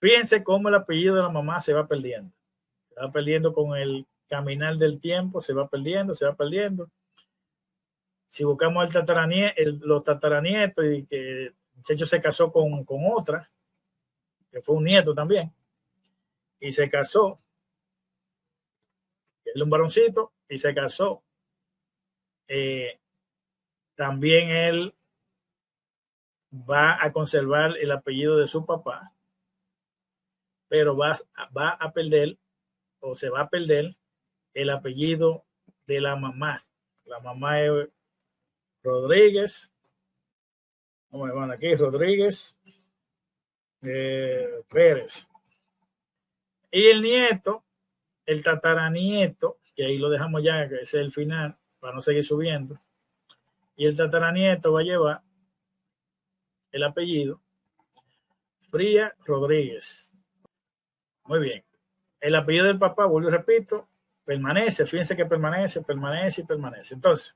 Fíjense cómo el apellido de la mamá se va perdiendo. Se va perdiendo con el caminar del tiempo, se va perdiendo, se va perdiendo. Si buscamos los tataranietos y que el muchacho se casó con otra, que fue un nieto también, y se casó, él es un varoncito, y se casó. También él va a conservar el apellido de su papá, pero va a perder o se va a perder el apellido de la mamá. La mamá es Rodríguez. Vamos a ver aquí, Rodríguez Pérez. Y el nieto, el tataranieto, que ahí lo dejamos ya, que ese es el final, para no seguir subiendo. Y el tataranieto va a llevar el apellido Fría Rodríguez. Muy bien. El apellido del papá, vuelvo y repito, permanece. Fíjense que permanece, permanece y permanece. Entonces,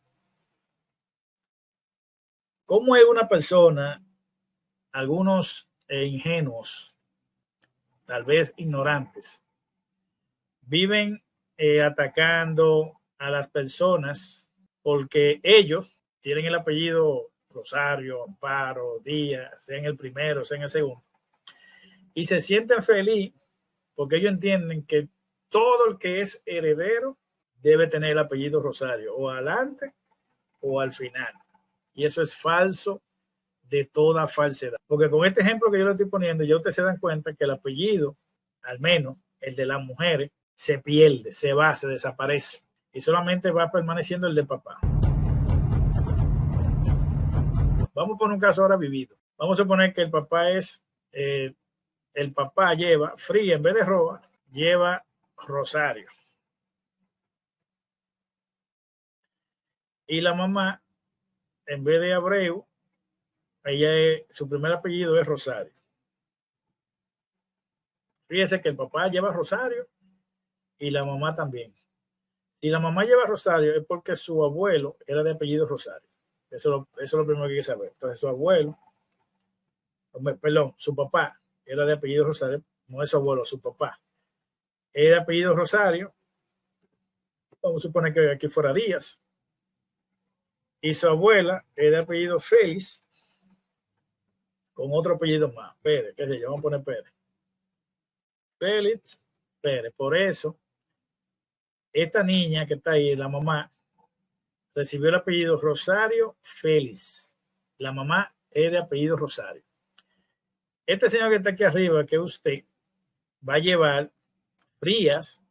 ¿cómo es una persona, algunos ingenuos, tal vez ignorantes, viven atacando a las personas porque ellos tienen el apellido Rosario, Amparo, Díaz, sea en el primero, sea en el segundo, y se sienten felices porque ellos entienden que todo el que es heredero debe tener el apellido Rosario, o adelante o al final. Y eso es falso de toda falsedad. Porque con este ejemplo que yo le estoy poniendo, ya ustedes se dan cuenta que el apellido, al menos el de las mujeres, se pierde, se va, se desaparece. Y solamente va permaneciendo el de papá. Vamos a poner un caso ahora vivido. Vamos a suponer que el papá el papá lleva Fría en vez de Roa, lleva Rosario. Y la mamá, en vez de Abreu, su primer apellido es Rosario. Fíjese que el papá lleva Rosario y la mamá también. Si la mamá lleva Rosario es porque su abuelo era de apellido Rosario. Eso es lo primero que hay que saber. Entonces su abuelo, perdón, su papá era de apellido Rosario, no es su abuelo, su papá. Es de apellido Rosario, vamos a suponer que aquí fuera Díaz. Y su abuela es de apellido Félix, con otro apellido más, Pérez, qué sé yo, vamos a poner Pérez. Félix Pérez. Por eso, esta niña que está ahí, la mamá, recibió el apellido Rosario Félix. La mamá es de apellido Rosario. Este señor que está aquí arriba, que usted va a llevar Frías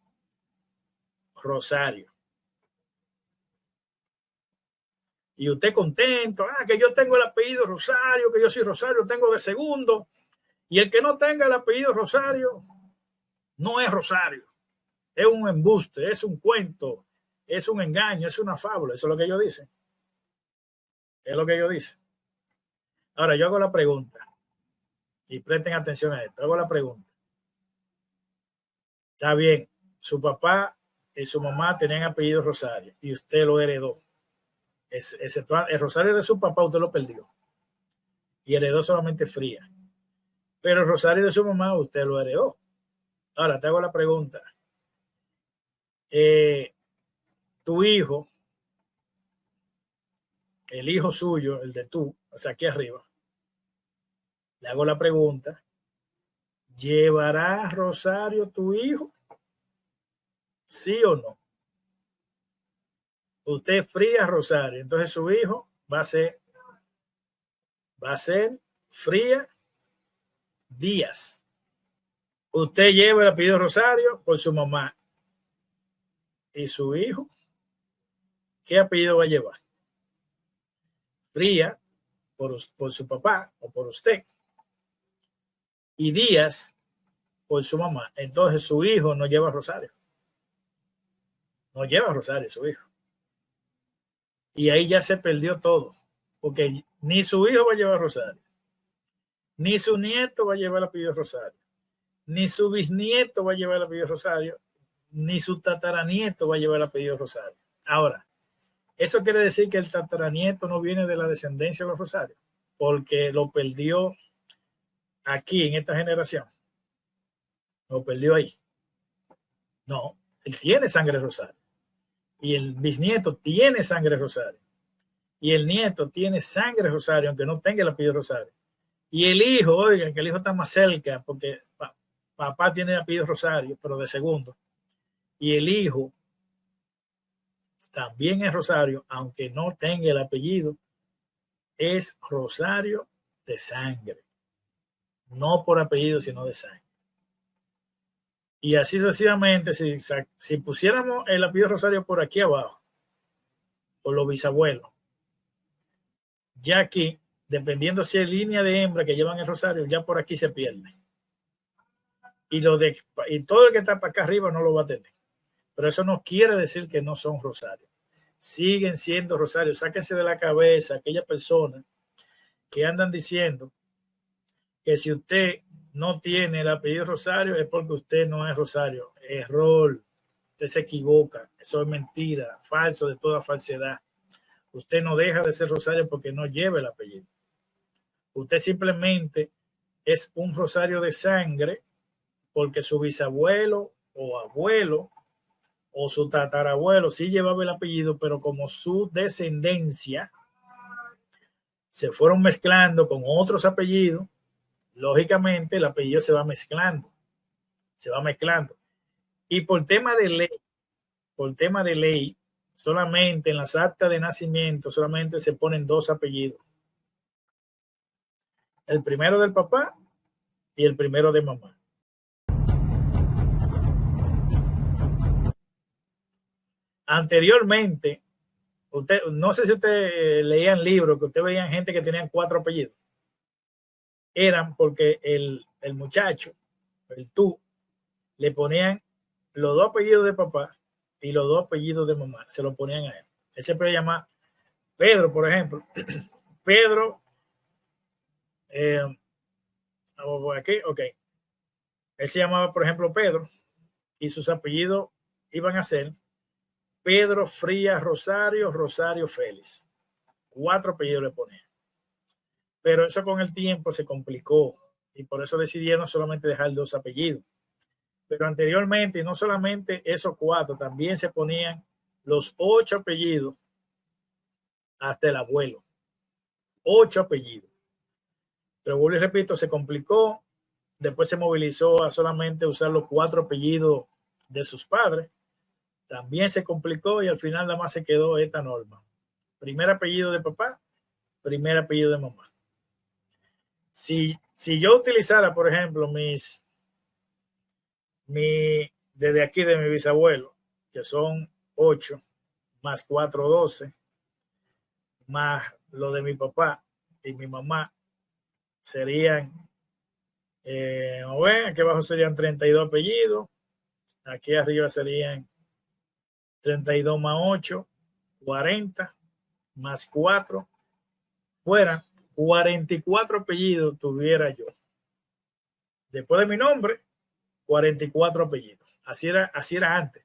Rosario. Y usted contento, que yo tengo el apellido Rosario, que yo soy Rosario, tengo de segundo. Y el que no tenga el apellido Rosario, no es Rosario. Es un embuste, es un cuento, es un engaño, es una fábula. Eso es lo que ellos dicen. Es lo que ellos dicen. Ahora, yo hago la pregunta. Y presten atención a esto. Hago la pregunta. Está bien, su papá y su mamá tenían apellido Rosario y usted lo heredó. Excepto el Rosario de su papá, usted lo perdió y heredó solamente Fría. Pero el Rosario de su mamá, usted lo heredó. Ahora te hago la pregunta. Tu hijo, el hijo suyo, el de tú, o sea, aquí arriba, le hago la pregunta. ¿Llevará Rosario tu hijo? ¿Sí o no? Usted Fría Rosario, entonces su hijo va a ser Fría Díaz. Usted lleva el apellido Rosario por su mamá. ¿Y su hijo? ¿Qué apellido va a llevar? Fría por su papá o por usted. Y Díaz por su mamá. Entonces su hijo no lleva Rosario. No lleva Rosario su hijo. Y ahí ya se perdió todo. Porque ni su hijo va a llevar Rosario. Ni su nieto va a llevar el apellido Rosario. Ni su bisnieto va a llevar el apellido Rosario. Ni su tataranieto va a llevar el apellido Rosario. Ahora, eso quiere decir que el tataranieto no viene de la descendencia de los Rosarios, porque lo perdió aquí en esta generación. o perdió ahí. No, él tiene sangre rosario. Y el bisnieto tiene sangre rosario. Y el nieto tiene sangre rosario, aunque no tenga el apellido rosario. Y el hijo, oigan, que el hijo está más cerca, porque papá tiene el apellido rosario, pero de segundo. Y el hijo también es rosario, aunque no tenga el apellido, es rosario de sangre. No por apellido, sino de sangre. Y así sucesivamente, si pusiéramos el apellido rosario por aquí abajo, por los bisabuelos, ya aquí, dependiendo si es línea de hembra que llevan el rosario, ya por aquí se pierde. Y todo el que está para acá arriba no lo va a tener. Pero eso no quiere decir que no son rosarios. Siguen siendo rosarios. Sáquense de la cabeza aquellas personas que andan diciendo que si usted no tiene el apellido Rosario es porque usted no es Rosario. Error. Usted se equivoca. Eso es mentira. Falso de toda falsedad. Usted no deja de ser Rosario porque no lleva el apellido. Usted simplemente es un Rosario de sangre porque su bisabuelo o abuelo o su tatarabuelo sí llevaba el apellido, pero como su descendencia se fueron mezclando con otros apellidos, lógicamente el apellido se va mezclando. Y por tema de ley, solamente en las actas de nacimiento solamente se ponen dos apellidos. El primero del papá y el primero de mamá. Anteriormente, no sé si usted leían libros que usted veían gente que tenían 4 apellidos. Eran porque el muchacho, el tú, le ponían los 2 apellidos de papá y los 2 apellidos de mamá. Se lo ponían a él. Él siempre llama Pedro, por ejemplo. Pedro, aquí, ok. Él se llamaba, por ejemplo, Pedro y sus apellidos iban a ser Pedro Frías Rosario, Rosario Félix. 4 apellidos le ponían. Pero eso con el tiempo se complicó y por eso decidieron solamente dejar 2 apellidos. Pero anteriormente, no solamente esos 4, también se ponían los 8 apellidos hasta el abuelo. 8 apellidos. Pero vuelvo y repito, se complicó. Después se movilizó a solamente usar los 4 apellidos de sus padres. También se complicó y al final nada más se quedó esta norma. Primer apellido de papá, primer apellido de mamá. Si yo utilizara, por ejemplo, desde aquí de mi bisabuelo, que son 8, más 4, 12, más lo de mi papá y mi mamá, serían, aquí abajo serían 32 apellidos, aquí arriba serían 32 más 8, 40, más 4, fuera 44 apellidos tuviera yo. Después de mi nombre, 44 apellidos. Así era antes.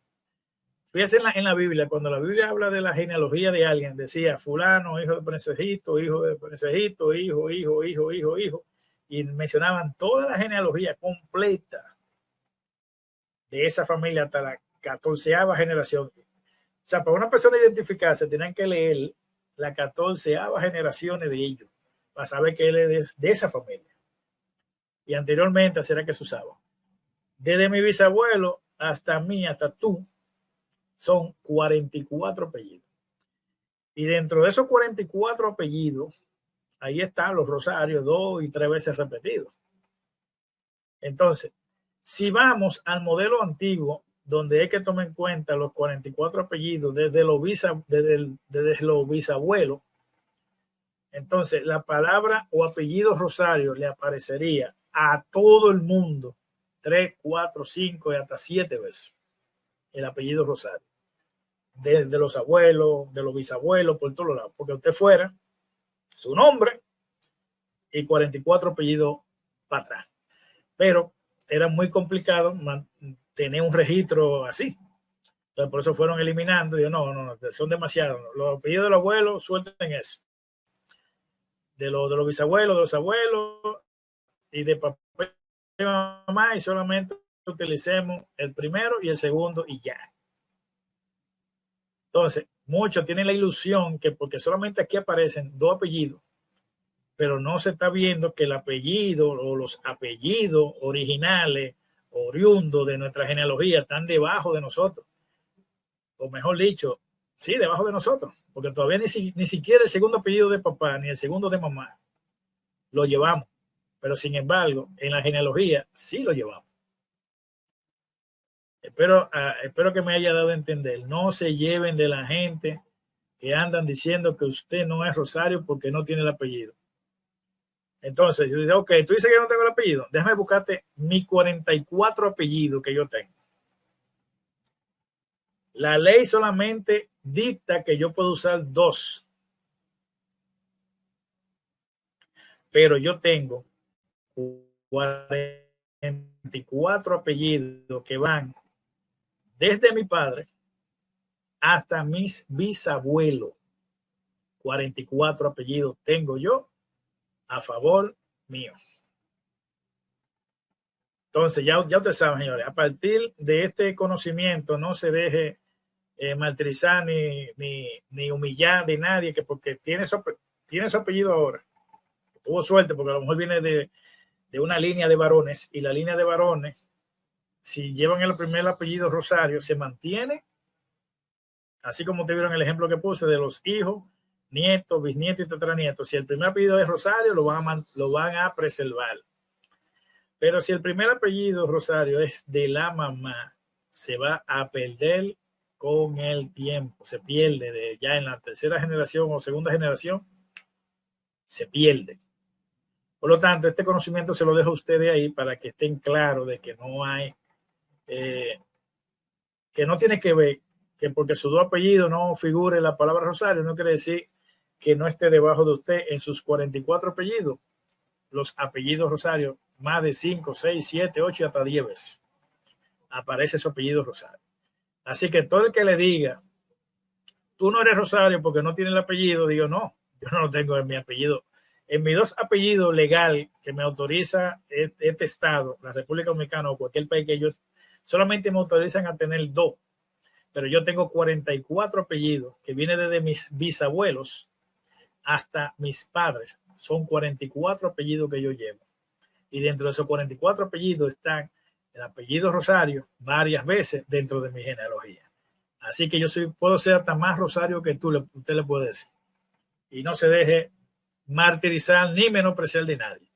Fíjense en la Biblia, cuando la Biblia habla de la genealogía de alguien, decía fulano, hijo de Perecejito, hijo de Perecejito, hijo, y mencionaban toda la genealogía completa de esa familia hasta la 14ª generación. O sea, para una persona identificarse, tenían que leer la 14ª generaciones de ellos para saber que él es de esa familia. Y anteriormente así era que se usaba. Desde mi bisabuelo hasta mí, hasta tú, son 44 apellidos. Y dentro de esos 44 apellidos, ahí están los rosarios 2 y 3 veces repetidos. Entonces, si vamos al modelo antiguo, donde hay que tomar en cuenta los 44 apellidos desde los bisabuelos, entonces la palabra o apellido Rosario le aparecería a todo el mundo 3, 4, 5 y hasta 7 veces el apellido Rosario. De los abuelos, de los bisabuelos, por todos lados. Porque usted fuera su nombre y 44 apellidos para atrás. Pero era muy complicado tener un registro así. Entonces, por eso fueron eliminando. Digo, no, son demasiados. Los apellidos de los abuelos, suelten eso. De los bisabuelos, de los abuelos y de papá y mamá, y solamente utilicemos el primero y el segundo y ya. Entonces, muchos tienen la ilusión que porque solamente aquí aparecen dos apellidos, pero no se está viendo que el apellido o los apellidos originales, oriundos de nuestra genealogía, están debajo de nosotros. O mejor dicho, sí, debajo de nosotros, porque todavía ni siquiera el segundo apellido de papá ni el segundo de mamá lo llevamos, pero sin embargo, en la genealogía sí lo llevamos. Espero que me haya dado a entender. No se lleven de la gente que andan diciendo que usted no es Rosario porque no tiene el apellido. Entonces, yo digo, ok, tú dices que no tengo el apellido. Déjame buscarte mis 44 apellidos que yo tengo. La ley solamente dicta que yo puedo usar 2. Pero yo tengo 44 apellidos que van desde mi padre hasta mis bisabuelos. 44 apellidos tengo yo a favor mío. Entonces, ya ustedes saben, señores, a partir de este conocimiento no se deje martirizar ni humillar de nadie que porque tiene su apellido ahora. Tuvo suerte porque a lo mejor viene de una línea de varones y la línea de varones, si llevan el primer apellido Rosario, se mantiene, así como te vieron el ejemplo que puse de los hijos, nietos, bisnietos y tataranietos. Si el primer apellido es Rosario, lo van a preservar. Pero si el primer apellido Rosario es de la mamá, se va a perder con el tiempo. Se pierde ya en la tercera generación o segunda generación, se pierde. Por lo tanto, este conocimiento se lo dejo a ustedes ahí para que estén claros de que no hay, que no tiene que ver que porque su dos apellidos no figure la palabra Rosario, no quiere decir que no esté debajo de usted en sus 44 apellidos, los apellidos Rosario, más de 5, 6, 7, 8 hasta 10 veces aparece su apellido Rosario. Así que todo el que le diga, tú no eres Rosario porque no tienes el apellido, digo, no, yo no lo tengo en mi apellido. En mis 2 apellidos legal que me autoriza este estado, la República Dominicana o cualquier país que ellos solamente me autorizan a tener 2, pero yo tengo 44 apellidos que vienen desde mis bisabuelos hasta mis padres. Son 44 apellidos que yo llevo. Y dentro de esos 44 apellidos están el apellido Rosario varias veces dentro de mi genealogía. Así que yo puedo ser hasta más Rosario que usted le puede decir. Y no se deje martirizar ni menospreciar de nadie.